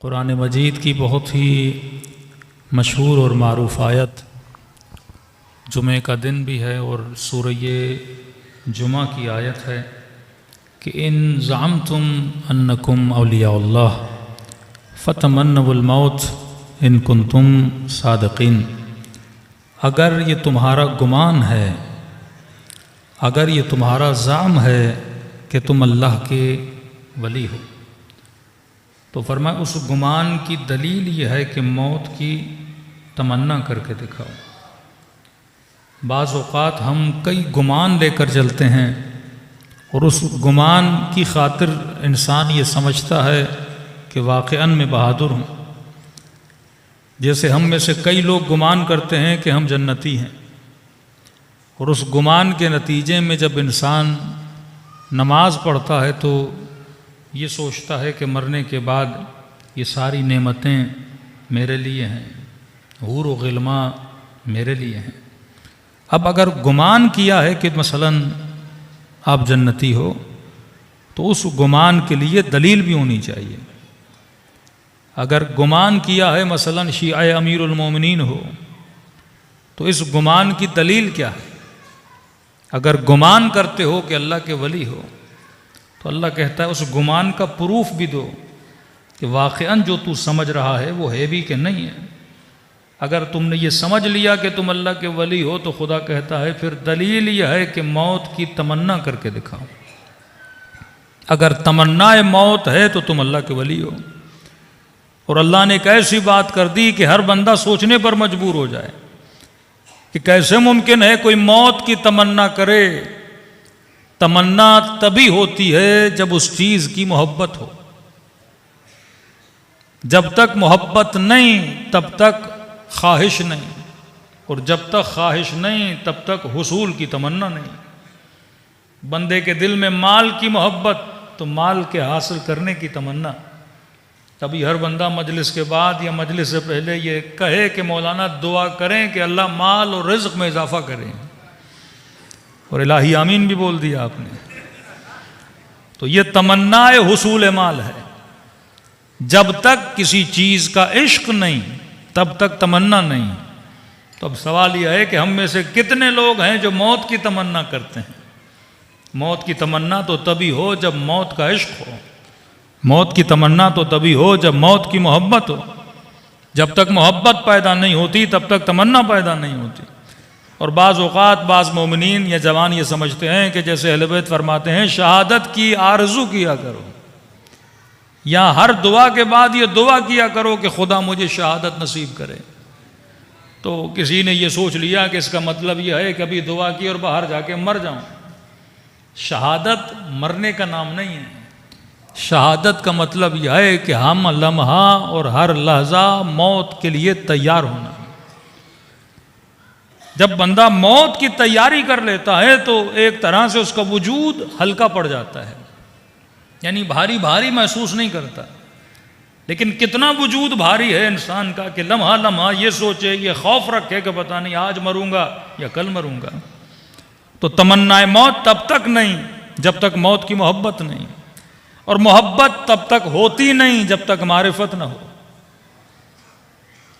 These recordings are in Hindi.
कुरान मजीद की बहुत ही मशहूर और मारूफ आयत जुमे का दिन भी है और सूरह जुमा की आयत है कि इन ज़अमतुम अन्नकुम औलियाउल्लाह फ़तमन्नवुल मौत इन कुंतुम सादिक़ीन। अगर ये तुम्हारा गुमान है, अगर ये तुम्हारा ज़ाम है कि तुम अल्लाह के वली हो, तो फरमाया उस गुमान की दलील ये है कि मौत की तमन्ना करके दिखाओ। बाज़ औक़ात हम कई गुमान लेकर चलते हैं और उस गुमान की खातिर इंसान ये समझता है कि वाक़अन में बहादुर हूँ। जैसे हम में से कई लोग गुमान करते हैं कि हम जन्नती हैं, और उस गुमान के नतीजे में जब इंसान नमाज पढ़ता है तो ये सोचता है कि मरने के बाद ये सारी नेमतें मेरे लिए हैं, हूर व ग़िल्मा मेरे लिए हैं। अब अगर गुमान किया है कि मसलन आप जन्नती हो, तो उस गुमान के लिए दलील भी होनी चाहिए। अगर गुमान किया है मसलन शिया अमीरुल मोमिनीन हो, तो इस गुमान की दलील क्या है? अगर गुमान करते हो कि अल्लाह के वली हो, तो अल्लाह कहता है उस गुमान का प्रूफ भी दो कि वाक़अन जो तू समझ रहा है वो है भी कि नहीं है। अगर तुमने ये समझ लिया कि तुम अल्लाह के वली हो, तो खुदा कहता है फिर दलील यह है कि मौत की तमन्ना करके दिखाओ। अगर तमन्नाए मौत है तो तुम अल्लाह के वली हो। और अल्लाह ने एक ऐसी बात कर दी कि हर बंदा सोचने पर मजबूर हो जाए कि कैसे मुमकिन है कोई मौत की तमन्ना करे। तमन्ना तभी होती है जब उस चीज़ की मोहब्बत हो। जब तक मोहब्बत नहीं तब तक ख्वाहिश नहीं, और जब तक ख्वाहिश नहीं तब तक हुसूल की तमन्ना नहीं। बंदे के दिल में माल की मोहब्बत तो माल के हासिल करने की तमन्ना। तभी हर बंदा मजलिस के बाद या मजलिस से पहले ये कहे कि मौलाना दुआ करें कि अल्लाह माल और रिज़्क़ में इजाफ़ा करें, और इलाही आमीन भी बोल दिया आपने। तो ये तमन्नाए हुसूल माल है। जब तक किसी चीज़ का इश्क नहीं तब तक तमन्ना नहीं। तो अब सवाल यह है कि हम में से कितने लोग हैं जो मौत की तमन्ना करते हैं? मौत की तमन्ना तो तभी हो जब मौत का इश्क हो। मौत की तमन्ना तो तभी हो जब मौत की मोहब्बत हो। जब तक मोहब्बत पैदा नहीं होती तब तक तमन्ना पैदा नहीं होती। और बाज़ औक़ात बाज़ मोमिनीन या जवान ये समझते हैं कि जैसे अहले बैत फरमाते हैं शहादत की आरज़ू किया करो, या हर दुआ के बाद ये दुआ किया करो कि खुदा मुझे शहादत नसीब करे। तो किसी ने ये सोच लिया कि इसका मतलब यह है कि अभी दुआ की और बाहर जाके मर जाऊं। शहादत मरने का नाम नहीं है। शहादत का मतलब यह है कि हम लम्हा और हर लहजा मौत के लिए तैयार होना। जब बंदा मौत की तैयारी कर लेता है तो एक तरह से उसका वजूद हल्का पड़ जाता है, यानी भारी भारी महसूस नहीं करता। लेकिन कितना वजूद भारी है इंसान का कि लम्हा लम्हा ये सोचे, ये खौफ रखे कि पता नहीं आज मरूंगा या कल मरूंगा। तो तमन्नाए मौत तब तक नहीं जब तक मौत की मोहब्बत नहीं, और मोहब्बत तब तक होती नहीं जब तक मारिफत न हो।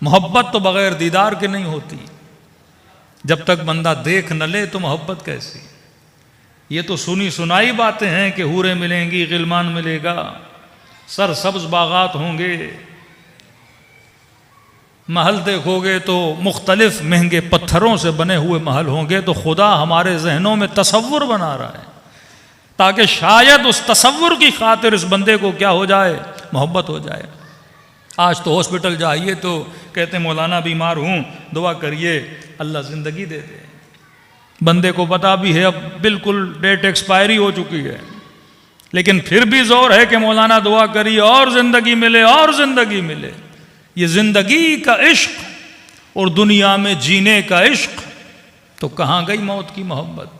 मोहब्बत तो बगैर दीदार के नहीं होती। जब तक बंदा देख न ले तो मोहब्बत कैसी? ये तो सुनी सुनाई बातें हैं कि हूरें मिलेंगी, गिलमान मिलेगा, सरसब्ज बागात होंगे। महल देखोगे तो मुख्तलिफ महंगे पत्थरों से बने हुए महल होंगे। तो खुदा हमारे जहनों में तसव्वुर बना रहा है ताकि शायद उस तसव्वुर की खातिर इस बंदे को क्या हो जाए, मोहब्बत हो जाए। आज तो हॉस्पिटल जाइए तो कहते मौलाना बीमार हूँ, दुआ करिए अल्लाह ज़िंदगी दे दे। बंदे को पता भी है अब बिल्कुल डेट एक्सपायरी हो चुकी है, लेकिन फिर भी जोर है कि मौलाना दुआ करिए और ज़िंदगी मिले और ज़िंदगी मिले। ये ज़िंदगी का इश्क और दुनिया में जीने का इश्क, तो कहाँ गई मौत की मोहब्बत?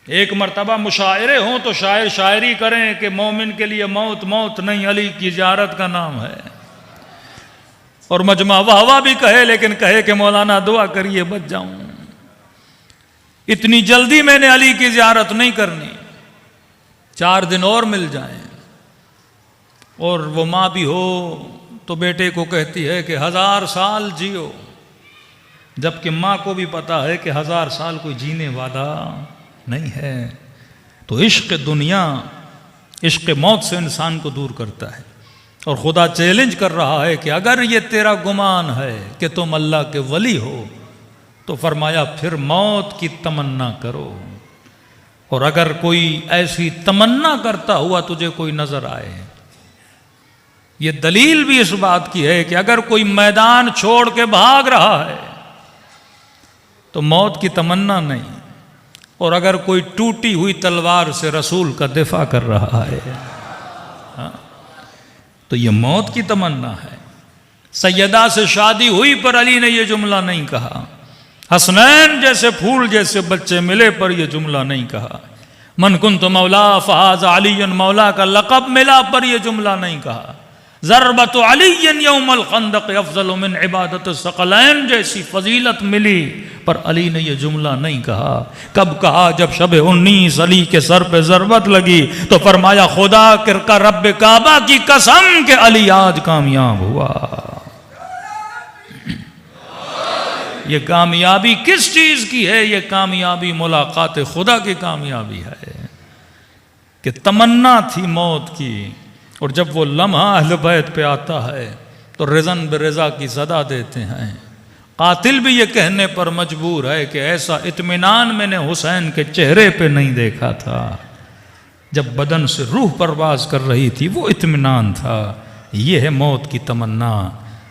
एक मरतबा मुशायरे हों तो शायर शायरी करें कि मोमिन के लिए मौत मौत नहीं, अली की ज़ियारत का नाम है। और मजमा वाह भी कहे, लेकिन कहे कि मौलाना दुआ करिए बच जाऊं। इतनी जल्दी मैंने अली की ज़ियारत नहीं करनी, 4 दिन और मिल जाएं। और वो माँ भी हो तो बेटे को कहती है कि 1000 साल जियो, जबकि माँ को भी पता है कि 1000 साल कोई जीने वाला नहीं है। तो इश्क दुनिया, इश्क मौत से इंसान को दूर करता है। और खुदा चैलेंज कर रहा है कि अगर ये तेरा गुमान है कि तुम अल्लाह के वली हो, तो फरमाया फिर मौत की तमन्ना करो। और अगर कोई ऐसी तमन्ना करता हुआ तुझे कोई नजर आए, ये दलील भी इस बात की है कि अगर कोई मैदान छोड़ के भाग रहा है तो मौत की तमन्ना नहीं, और अगर कोई टूटी हुई तलवार से रसूल का दिफा कर रहा है, हाँ, तो ये मौत की तमन्ना है। सैयदा से शादी हुई पर अली ने यह जुमला नहीं कहा। हसनैन जैसे फूल जैसे बच्चे मिले पर यह जुमला नहीं कहा। मन कुंत मौला फहाज अलीयन, मौला का लक़ब मिला पर यह जुमला नहीं कहा। ज़रबत अलीयन यौमल खंदक अफ़ज़ल मिन इबादत सकलैन जैसी फजीलत मिली पर अली ने यह जुमला नहीं कहा। कब कहा? जब शब 19 अली के सर पे ज़रबत लगी तो फरमाया खुदा का रब्बे काबा की कसम के अली आज कामयाब हुआ। ये कामयाबी किस चीज की है? ये कामयाबी मुलाकात खुदा की कामयाबी है कि तमन्ना थी मौत की, और जब वो लम्हा अहले बैत पे आता है तो रिज़न बिरज़ा की सदा देते हैं। कातिल भी ये कहने पर मजबूर है कि ऐसा इत्मीनान मैंने हुसैन के चेहरे पे नहीं देखा था। जब बदन से रूह परवाज कर रही थी वो इत्मीनान था। ये है मौत की तमन्ना।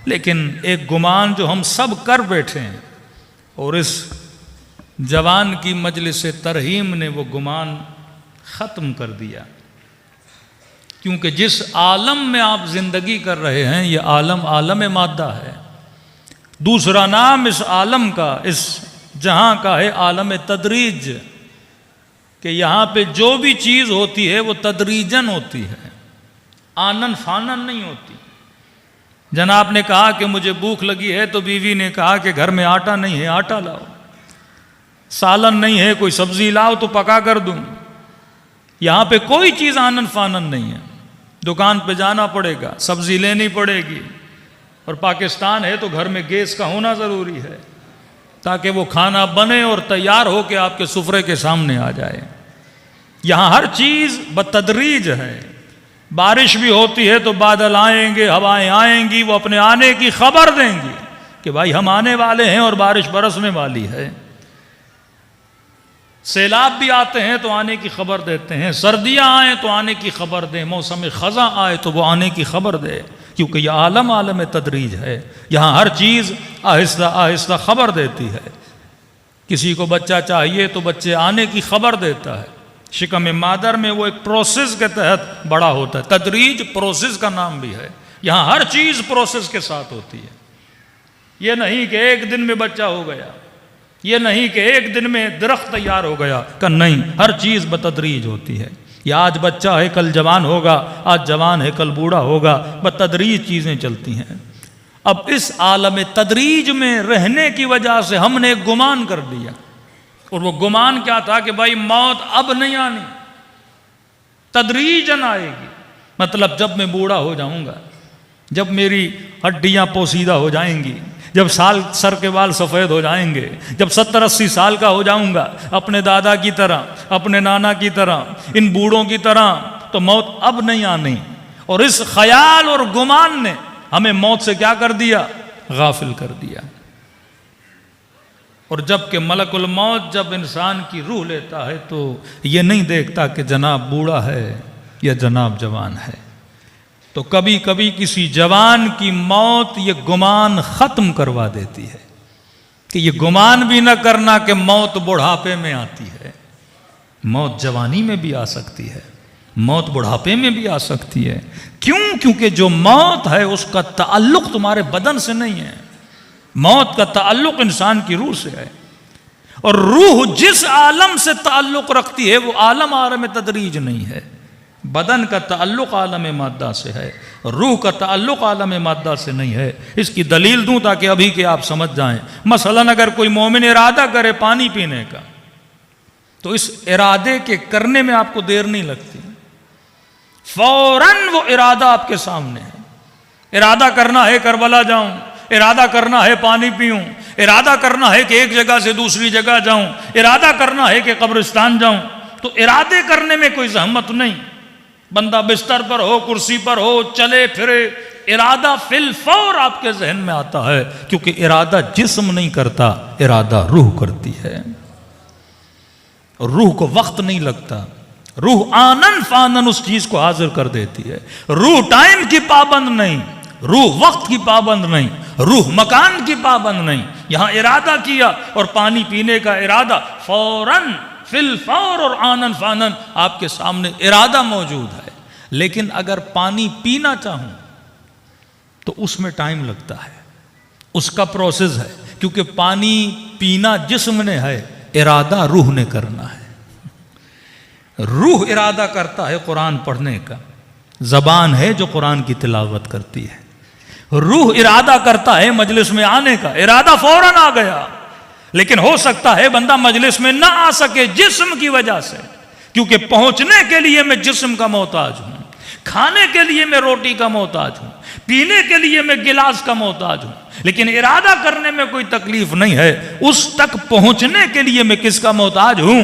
लेकिन एक गुमान जो हम सब कर बैठे हैं, और इस जवान की मजलिस तरहीम ने वो गुमान ख़त्म कर दिया। क्योंकि जिस आलम में आप जिंदगी कर रहे हैं ये आलम आलम मादा है। दूसरा नाम इस आलम का, इस जहां का है आलम तदरीज, कि यहाँ पे जो भी चीज़ होती है वो तदरीजन होती है, आनन फानन नहीं होती। जनाब ने कहा कि मुझे भूख लगी है तो बीवी ने कहा कि घर में आटा नहीं है, आटा लाओ। सालन नहीं है, कोई सब्जी लाओ तो पका कर दूं। यहाँ पे कोई चीज़ आनन फानन नहीं है। दुकान पे जाना पड़ेगा, सब्जी लेनी पड़ेगी। और पाकिस्तान है तो घर में गैस का होना ज़रूरी है ताकि वो खाना बने और तैयार हो के आपके सुफरे के सामने आ जाए। यहाँ हर चीज़ बतदरीज है। बारिश भी होती है तो बादल आएंगे, हवाएं आएंगी, वो अपने आने की खबर देंगी कि भाई हम आने वाले हैं और बारिश बरसने वाली है। सैलाब भी आते हैं तो आने की खबर देते हैं, सर्दियां आए तो आने की खबर दें, मौसम खज़ा आए तो वो आने की खबर दे। क्योंकि यह आलम आलम तदरीज है। यहाँ हर चीज़ आहिस्ता आहिस्ता खबर देती है। किसी को बच्चा चाहिए तो बच्चे आने की खबर देता है। शिकम मादर में वो एक प्रोसेस के तहत बड़ा होता है। तदरीज प्रोसेस का नाम भी है। यहाँ हर चीज़ प्रोसेस के साथ होती है। ये नहीं कि एक दिन में बच्चा हो गया, ये नहीं कि एक दिन में दरख्त तैयार हो गया, का नहीं, हर चीज़ बतदरीज होती है। या आज बच्चा है कल जवान होगा, आज जवान है कल बूढ़ा होगा, बतदरीज चीज़ें चलती हैं। अब इस आलम तदरीज में रहने की वजह से हमने एक गुमान कर दिया, और वो गुमान क्या था कि भाई मौत अब नहीं आनी, तदरीजन आएगी। मतलब जब मैं बूढ़ा हो जाऊंगा, जब मेरी हड्डियां पोसीदा हो जाएंगी, जब सर के बाल सफ़ेद हो जाएंगे, जब 70-80 साल का हो जाऊंगा, अपने दादा की तरह, अपने नाना की तरह, इन बूढ़ों की तरह, तो मौत अब नहीं आनी। और इस ख्याल और गुमान ने हमें मौत से क्या कर दिया? गाफिल कर दिया। और जबकि मलकुल मौत जब इंसान की रूह लेता है तो ये नहीं देखता कि जनाब बूढ़ा है या जनाब जवान है। तो कभी कभी किसी जवान की मौत ये गुमान ख़त्म करवा देती है कि ये गुमान भी न करना कि मौत बुढ़ापे में आती है। मौत जवानी में भी आ सकती है, मौत बुढ़ापे में भी आ सकती है। क्यों? क्योंकि जो मौत है उसका ताल्लुक़ तुम्हारे बदन से नहीं है। मौत का ताल्लुक़ इंसान की रूह से है, और रूह जिस आलम से ताल्लुक़ रखती है वो आलम आलम तदरीज नहीं है। बदन का ताल्लुक़ आलम मादा से है, रूह का ताल्लुक़ आलम मादा से नहीं है। इसकी दलील दूं ताकि अभी के आप समझ जाएं। मसलन अगर कोई मोमिन इरादा करे पानी पीने का, तो इस इरादे के करने में आपको देर नहीं लगती। फौरन वो इरादा आपके सामने है। इरादा करना है करबला जाऊं, इरादा करना है पानी पीऊं, इरादा करना है कि एक जगह से दूसरी जगह जाऊं, इरादा करना है कि कब्रिस्तान जाऊं। तो इरादे करने में कोई जहमत नहीं। बंदा बिस्तर पर हो, कुर्सी पर हो, चले फिरे, इरादा फिल फौर आपके जहन में आता है, क्योंकि इरादा जिस्म नहीं करता, इरादा रूह करती है। रूह को वक्त नहीं लगता, रूह आनन फानन उस चीज को हाजिर कर देती है। रूह टाइम की पाबंद नहीं, रूह वक्त की पाबंद नहीं, रूह मकान की पाबंद नहीं। यहां इरादा किया और पानी पीने का इरादा फौरन फिल फौर और आनन फानन आपके सामने इरादा मौजूद है। लेकिन अगर पानी पीना चाहूं तो उसमें टाइम लगता है, उसका प्रोसेस है, क्योंकि पानी पीना जिस्म ने है, इरादा रूह ने करना है। रूह इरादा करता है कुरान पढ़ने का, जबान है जो कुरान की तिलावत करती है। रूह इरादा करता है मजलिस में आने का, इरादा फौरन आ गया। लेकिन हो सकता है बंदा मजलिस में ना आ सके जिस्म की वजह से, क्योंकि पहुंचने के लिए मैं जिस्म का मोहताज हूं, खाने के लिए मैं रोटी का मोहताज हूं, पीने के लिए मैं गिलास का मोहताज हूं। लेकिन इरादा करने में कोई तकलीफ नहीं है। उस तक पहुंचने के लिए मैं किसका मोहताज हूं?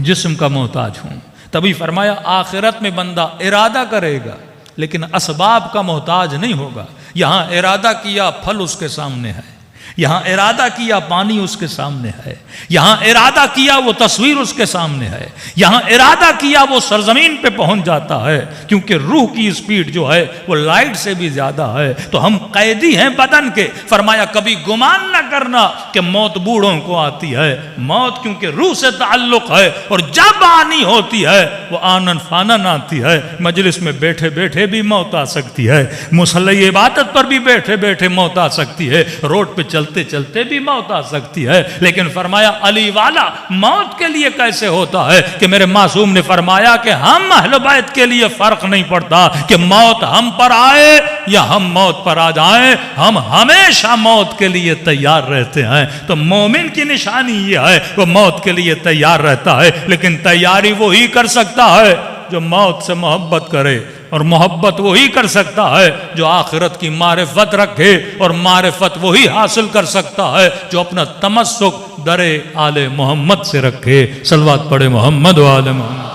जिस्म का मोहताज हूं। तभी फरमाया आखिरत में बंदा इरादा करेगा लेकिन असबाब का मोहताज नहीं होगा। यहां इरादा किया, फल उसके सामने है। यहां इरादा किया, पानी उसके सामने है। यहां इरादा किया, वो तस्वीर उसके सामने है। यहां इरादा किया, वो सरजमीन पे पहुंच जाता है। क्योंकि रूह की स्पीड जो है वो लाइट से भी ज्यादा है। तो हम कैदी हैं बदन के। फरमाया कभी गुमान न करना कि मौत बूढ़ों को आती है। मौत क्योंकि रूह से ताल्लुक है, और जब आनी होती है वो आनन फानन आती है। मजलिस में बैठे बैठे भी मौत आ सकती है, मुसल्ले इबादत पर भी बैठे बैठे मौत आ सकती है, रोड पे चलते चलते भी मौत आ सकती है। लेकिन फरमाया अली वाला मौत के लिए कैसे होता है कि मेरे मासूम ने फरमाया कि हम अहले बैत के लिए फर्क नहीं पड़ता कि मौत हम पर आए या हम मौत पर आ जाएं, हम हमेशा मौत के लिए तैयार रहते हैं। तो मोमिन की निशानी यह है, वो मौत के लिए तैयार रहता है। लेकिन तैयारी वो ही कर सकता है जो मौत से मोहब्बत करे, और मोहब्बत वही कर सकता है जो आखिरत की मारिफत रखे, और मारिफत वही हासिल कर सकता है जो अपना तमस्सुक दरे आले मोहम्मद से रखे। सलवात पढ़े मोहम्मद व आले मोहम्मद।